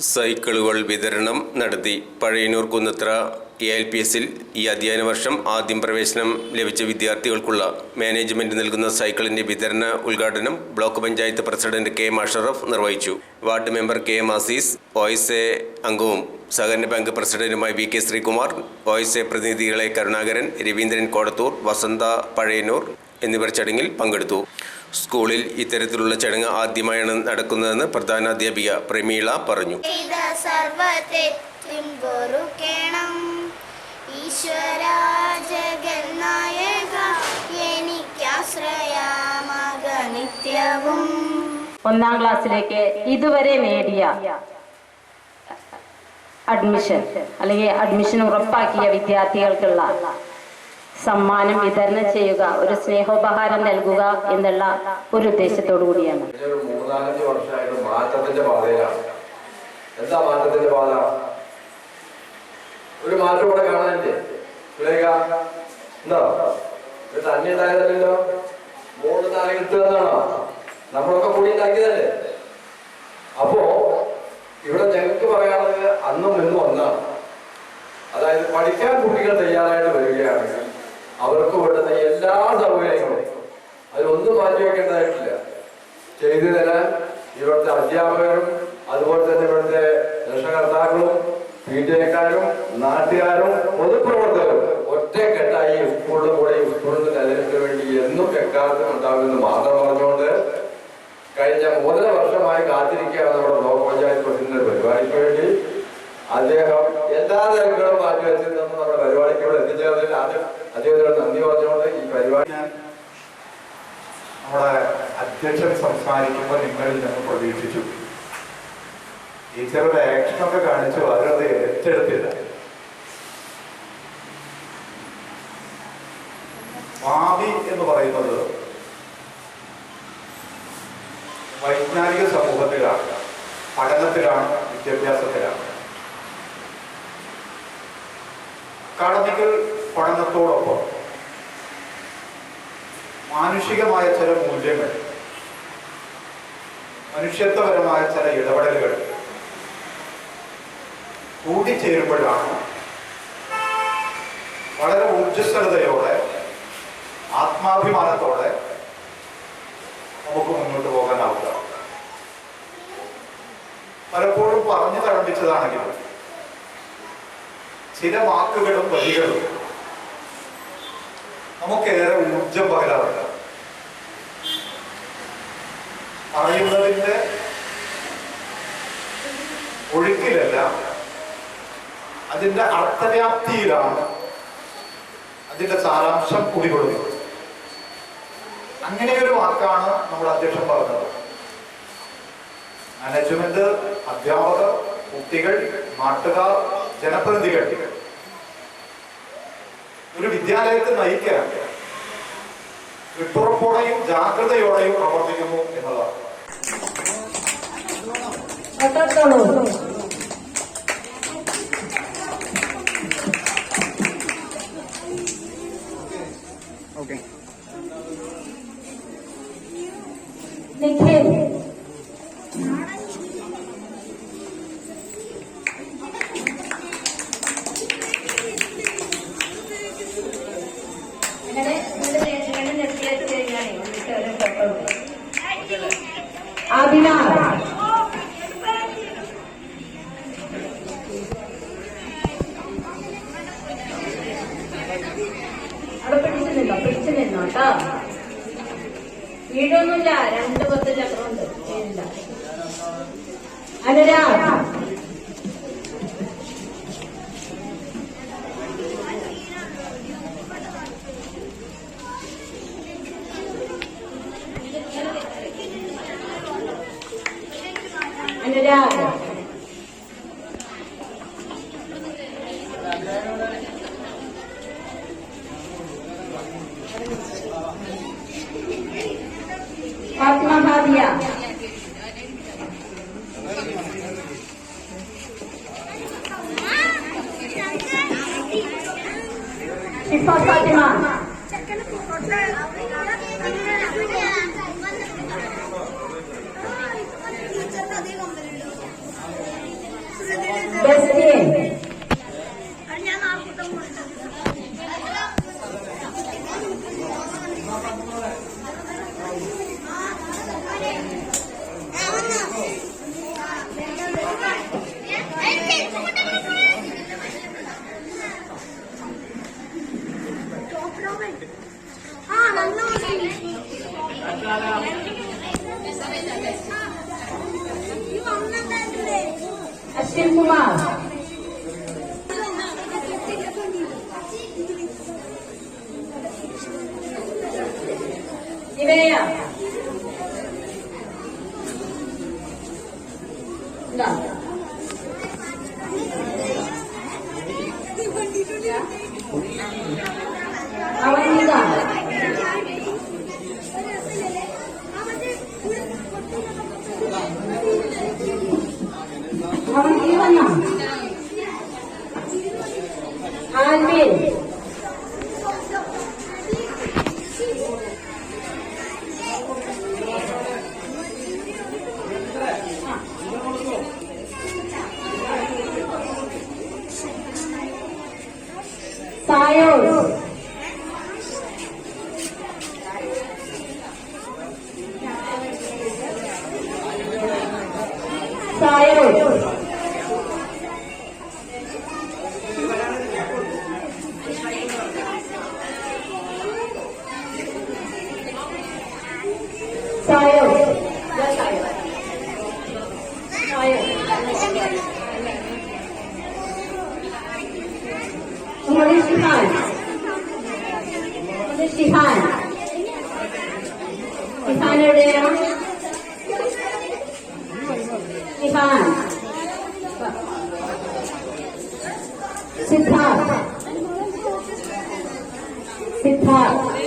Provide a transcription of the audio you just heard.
സൈക്കിളുകൾ വിതരണം നടത്തി. പഴയന്നൂർ കുന്നത്ര ALPSൽ ഈ അധ്യയന വർഷം ആദ്യം പ്രവേശനം ലഭിച്ച വിദ്യാർത്ഥികൾക്കുള്ള മാനേജ്മെന്റ് നൽകുന്ന സൈക്കിളിന്റെ വിതരണ ഉദ്ഘാടനം block panchayat president KM Ashraf നിർവഹിച്ചു. Ward member KM Azeez, OSA അംഗവും സഹകരണ ബാങ്ക് പ്രസിഡന്റുമായ VK ശ്രീകുമാർ, OSA പ്രതിനിധികളെ കരുണാകരൻ, രവീന്ദ്രൻ കോടത്തൂർ, വസന്ത പഴയന്നൂർ എന്നിവർ ചടങ്ങിൽ പങ്കെടുത്തു. സ്കൂളിൽ ഇത്തരത്തിലുള്ള ചടങ്ങ് ആദ്യമായാണ് നടക്കുന്നതെന്ന് പ്രധാനാധ്യാപിക പ്രമീള പറഞ്ഞു. ഒന്നാം ക്ലാസ്സിലേക്ക് ഇതുവരെ നേടിയ അഡ്മിഷൻ അല്ലെങ്കിൽ അഡ്മിഷൻ ഉറപ്പാക്കിയ വിദ്യാർത്ഥികൾക്കുള്ള സമ്മാനം വിതരണം ചെയ്യുക, ഒരു സ്നേഹോപഹാരം നൽകുക എന്നുള്ള ഒരു ഉദ്ദേശത്തോടു കൂടിയാണ്. 3-4 വർഷമായിട്ട് മാറ്റത്തിന്റെ പാതയിലാണ്. എന്താ മാറ്റത്തിന്റെ പാത? ഒരു മാറ്റം ഇവിടെ കാണാനില്ലേ? ഉണ്ടോ? ഇത് തന്നെ ഉണ്ടായതല്ലോ. 3-4 കിട്ടുകയെന്നാണോ? നമ്മളൊക്കെ കൂടി ഉണ്ടാക്കിയതല്ലേ? അപ്പോ ഇവിടെ ഞങ്ങൾക്ക് പറയാനുള്ളത് അന്നും ഇന്നും ഒന്നാണ്. അതായത് പഠിക്കാൻ കുട്ടികൾ തയ്യാറായിട്ട് വരികയാണെങ്കിൽ അവർക്ക് വേണ്ടുന്ന എല്ലാ സൗകര്യങ്ങളും അതിലൊന്നും മാറ്റിവെക്കേണ്ടതായിട്ടില്ല ചെയ്തു തരാൻ ഇവിടുത്തെ അധ്യാപകരും അതുപോലെ തന്നെ ഇവിടുത്തെ രക്ഷകർത്താക്കളും PTA-ക്കാരും നാട്ടുകാരും പൊതുപ്രവർത്തകരും ഒറ്റക്കെട്ടായി സ്കൂളിൽ കൂടെ സ്കൂളിന്റെ നിലനിൽപ്പിന് വേണ്ടി എന്നും എക്കാലത്തും ഉണ്ടാകുമെന്ന് മാത്രം പറഞ്ഞുകൊണ്ട് കഴിഞ്ഞ 3 വർഷമായി കാത്തിരിക്കുകയാണ് നമ്മുടെ ബ്ലോക്ക് പഞ്ചായത്ത് പ്രസിഡന്റ് പരിപാടിക്ക് വേണ്ടി. അദ്ദേഹം എല്ലാ തരങ്ങളും മാറ്റിവെച്ചിൽ നിന്ന് നമ്മുടെ പരിപാടിക്ക് ഇവിടെ എത്തിച്ചേർന്നതിൽ ആദ്യം അദ്ദേഹത്തോട് നന്ദി പറഞ്ഞുകൊണ്ട് ഈ പരിപാടി നമ്മുടെ അധ്യക്ഷൻ സംസാരിക്കുമ്പോൾ നിങ്ങളിൽ നിന്ന് പ്രതീക്ഷിച്ചു. ടീച്ചറുടെ ആക്ഷനൊക്കെ കാണിച്ചു, അവരത് ഏറ്റെടുത്തില്ല. ഭാവി എന്ന് പറയുന്നത് വൈജ്ഞാനിക സമൂഹത്തിലാണ്, പഠനത്തിലാണ്, വിദ്യാഭ്യാസത്തിലാണ്. അക്കാഡമിക്കൽ പഠനത്തോടൊപ്പം മാനുഷികമായ ചില മൂല്യങ്ങൾ, മനുഷ്യത്വപരമായ ചില ഇടപെടലുകൾ കൂടിച്ചേരുമ്പോഴാണ് വളരെ ഊർജ്ജസ്വലതയോടെ ആത്മാഭിമാനത്തോടെ നമുക്ക് മുന്നോട്ട് പോകാനാവുക. പലപ്പോഴും പറഞ്ഞു തഴമ്പിച്ചതാണെങ്കിലും ചില വാക്കുകളും വരികളും നമുക്കേറെ ഊർജം പകരാറുണ്ട്. പറയുന്നതിന്റെ ഒഴുക്കിലല്ല, അതിന്റെ അർത്ഥവ്യാപ്തിയിലാണ് അതിന്റെ സാരാംശം കുടികൊള്ളുന്നത്. അങ്ങനെയൊരു വാക്കാണ് നമ്മുടെ അധ്യക്ഷൻ പറഞ്ഞത്. മാനേജ്മെന്റ്, അധ്യാപകർ, കുട്ടികൾ, നാട്ടുകാർ, ജനപ്രതിനിധികൾ ഒരു വിദ്യാലയത്തെ നയിക്കാൻ വിട്ടുറപ്പോടെയും ജാഗ്രതയോടെയും പ്രവർത്തിക്കുന്നു എന്നതാണ്. പിടിച്ചു നിന്നോട്ടോ, വീടൊന്നുമില്ല, 2 10 ചക്രമുണ്ട്. അനുരാഗ്, അനുരാഗ്, ഫാത്തിമ ഹാദിയ, ഷിഫ ഫാത്തിമ, ശിവകുമാർ ഇവയ അവനിക അവൻ ജീവന ആൽവിൻ സായോസ് സായോസ് സായോസ് മുഹമ്മദ് ഷിഹാൻ ഷിഹാൻ ഷിഹാൻ എവിടെയാണ് ഷിഹാൻ സിദ്ധാർത്ഥ് സിദ്ധാർത്ഥ്